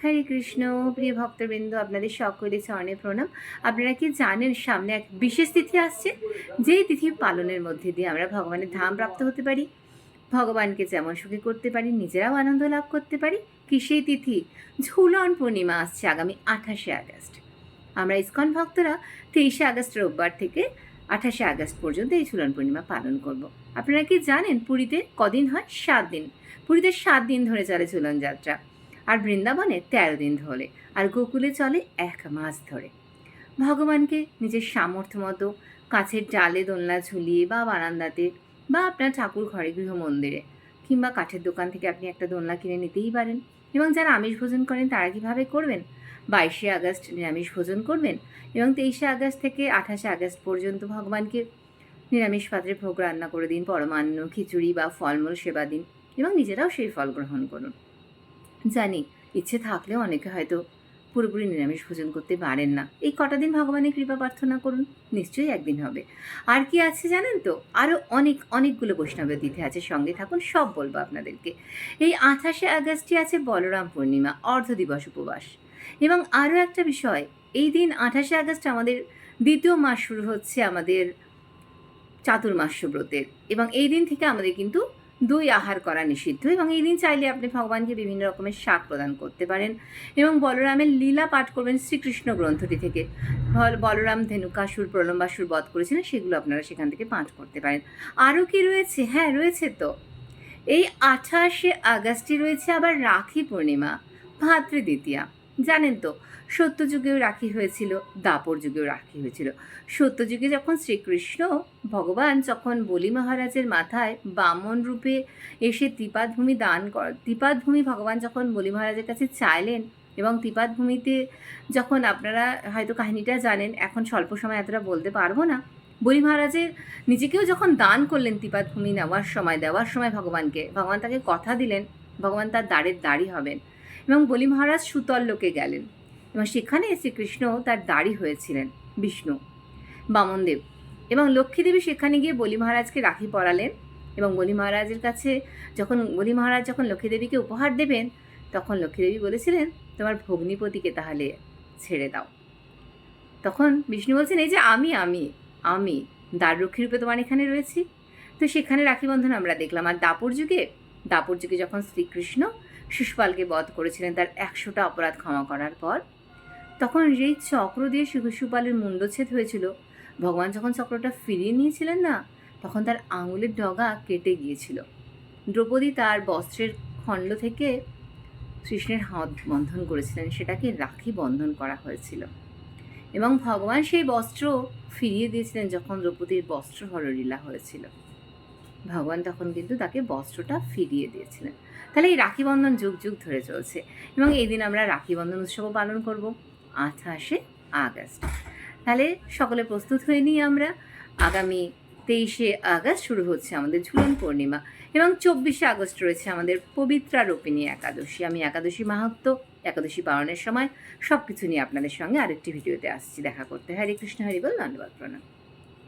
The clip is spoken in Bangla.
হরে কৃষ্ণ। প্রিয় ভক্তবৃন্দ, আপনাদের সকলে চরণে প্রণাম। আপনারা কি জানেন সামনে এক বিশেষ তিথি আসছে, যেই তিথি পালনের মধ্যে দিয়ে আমরা ভগবানের ধাম প্রাপ্ত হতে পারি, ভগবানকে যেমন সুখী করতে পারি, নিজেরাও আনন্দ লাভ করতে পারি। কি সেই তিথি? ঝুলন পূর্ণিমা আসছে আগামী 28শে আগস্ট। আমরা ইসকন ভক্তরা 23শে আগস্ট রোববার থেকে 28শে আগস্ট পর্যন্ত এই ঝুলন পূর্ণিমা পালন করব। আপনারা কি জানেন পুরীতে কদিন হয়? 7 দিন। পুরীতে 7 দিন ধরে চলে ঝুলন যাত্রা, আর বৃন্দাবনে 13 দিন ধরে, আর গোকুলে চলে 1 মাস ধরে। ভগবানকে নিজের সামর্থ্য মতো কাছের ডালে দোলনা ঝুলিয়ে বা বারান্দাতে বা আপনার ঠাকুর ঘরে গৃহ মন্দিরে কিংবা কাঠের দোকান থেকে আপনি একটা দোলনা কিনে নিতেই পারেন। এবং যারা আমিষ ভোজন করেন তারা কীভাবে করবেন? 22শে আগস্ট নিরামিষ ভোজন করবেন এবং 23শে আগস্ট থেকে 28শে আগস্ট পর্যন্ত ভগবানকে নিরামিষ পাত্রে ভোগ রান্না করে দিন, পরমান্ন খিচুড়ি বা ফলমূল সেবা দিন এবং নিজেরাও সেই ফল গ্রহণ করুন। জানি ইচ্ছে থাকলেও অনেকে হয়তো পুরোপুরি নিরামিষ ভোজন করতে পারেন না। এই কটা দিন ভগবানের কৃপা প্রার্থনা করুন, নিশ্চয়ই একদিন হবে। আর কি আছে জানেন তো? আরও অনেকগুলো বৈষ্ণবের তিথি আছে, সঙ্গে থাকুন, সব বলবো আপনাদেরকে। এই 28শে আগস্টই আছে বলরাম পূর্ণিমা, অর্ধ দিবস উপবাস। এবং আরও একটা বিষয়, এই দিন 28শে আগস্ট আমাদের দ্বিতীয় মাস শুরু হচ্ছে আমাদের চাতুর্মাস্য ব্রতের, এবং এই দিন থেকে আমাদের কিন্তু দই আহার করা নিষিদ্ধ। এবং এই দিন চাইলে আপনি ভগবানকে বিভিন্ন রকমের শাক প্রদান করতে পারেন এবং বলরামের লীলা পাঠ করবেন শ্রীকৃষ্ণ গ্রন্থটি থেকে। বলরাম ধেনুকাসুর প্রলম্বাসুর বধ করেছিলেন, সেগুলো আপনারা সেখান থেকে পাঠ করতে পারেন। আরও কি রয়েছে? হ্যাঁ, রয়েছে তো। এই 28শে আগস্টে রয়েছে আবার রাখি পূর্ণিমা, ভাতৃদ্বিতীয়া। জানেন তো, সত্যযুগেও রাখি হয়েছিল, দ্বাপর যুগেও রাখি হয়েছিল। সত্যযুগে যখন শ্রীকৃষ্ণ ভগবান যখন বলি মহারাজের মাথায় বামন রূপে এসে ত্রিপাদভূমি ভগবান যখন বলি মহারাজের কাছে চাইলেন, এবং ত্রিপাদভূমিতে যখন আপনারা হয়তো কাহিনীটা জানেন, এখন স্বল্প সময় এতটা বলতে পারবো না। বলি মহারাজের নিজেকেও যখন দান করলেন ত্রিপাদভূমি দেওয়ার সময় ভগবান তাকে কথা দিলেন ভগবান তার দাড়ি হবেন, এবং বলি মহারাজ সুতল লোকে গেলেন এবং সেখানে শ্রীকৃষ্ণ তার দাড়ি হয়েছিলেন বিষ্ণু বামনদেব। এবং লক্ষ্মীদেবী সেখানে গিয়ে বলি মহারাজকে রাখি পরালেন, এবং বলি মহারাজের কাছে বলি মহারাজ যখন লক্ষ্মীদেবীকে উপহার দেবেন, তখন লক্ষ্মীদেবী বলেছিলেন, তোমার ভগ্নিপতিকে তাহলে ছেড়ে দাও। তখন বিষ্ণু বলছেন, এই যে আমি দ্বাররক্ষী রূপে তোমার এখানে রয়েছি। তো সেখানে রাখি বন্ধন আমরা দেখলাম। আর দাপর যুগে যখন শ্রীকৃষ্ণ শিশুপালকে বধ করেছিলেন তার 100টা অপরাধ ক্ষমা করার পর, তখন যেই চক্র দিয়ে শিশুপালের মুণ্ডচ্ছেদ হয়েছিল, ভগবান যখন চক্রটা ফিরিয়ে নিয়েছিলেন না, তখন তার আঙুলের ডগা কেটে গিয়েছিল। দ্রৌপদী তার বস্ত্রের খণ্ড থেকে কৃষ্ণের হাত বন্ধন করেছিলেন, সেটাকে রাখি বন্ধন করা হয়েছিল। এবং ভগবান সেই বস্ত্র ফিরিয়ে দিয়েছিলেন যখন দ্রৌপদীর বস্ত্র হরলীলা হয়েছিল। ভগবান তখন কিন্তু তাকে বস্ত্রটা ফিরিয়ে দিয়েছিলেন। তাহলে এই রাখি বন্ধন যুগ যুগ ধরে চলছে, এবং এই দিন আমরা রাখি বন্ধন উৎসবও পালন করব 28শে আগস্ট। তাহলে সকলে প্রস্তুত হয়ে নিই আমরা। আগামী 23শে আগস্ট শুরু হচ্ছে আমাদের ঝুলন পূর্ণিমা, এবং 24শে আগস্ট রয়েছে আমাদের পবিত্রা রোপিণী একাদশী। আমি একাদশী মাহাত্ম্য, একাদশী পালনের সময় সব কিছু নিয়ে আপনাদের সঙ্গে আরেকটি ভিডিওতে আসছি দেখা করতে। হরে কৃষ্ণ, হরি বল, ধন্যবাদ, প্রণাম।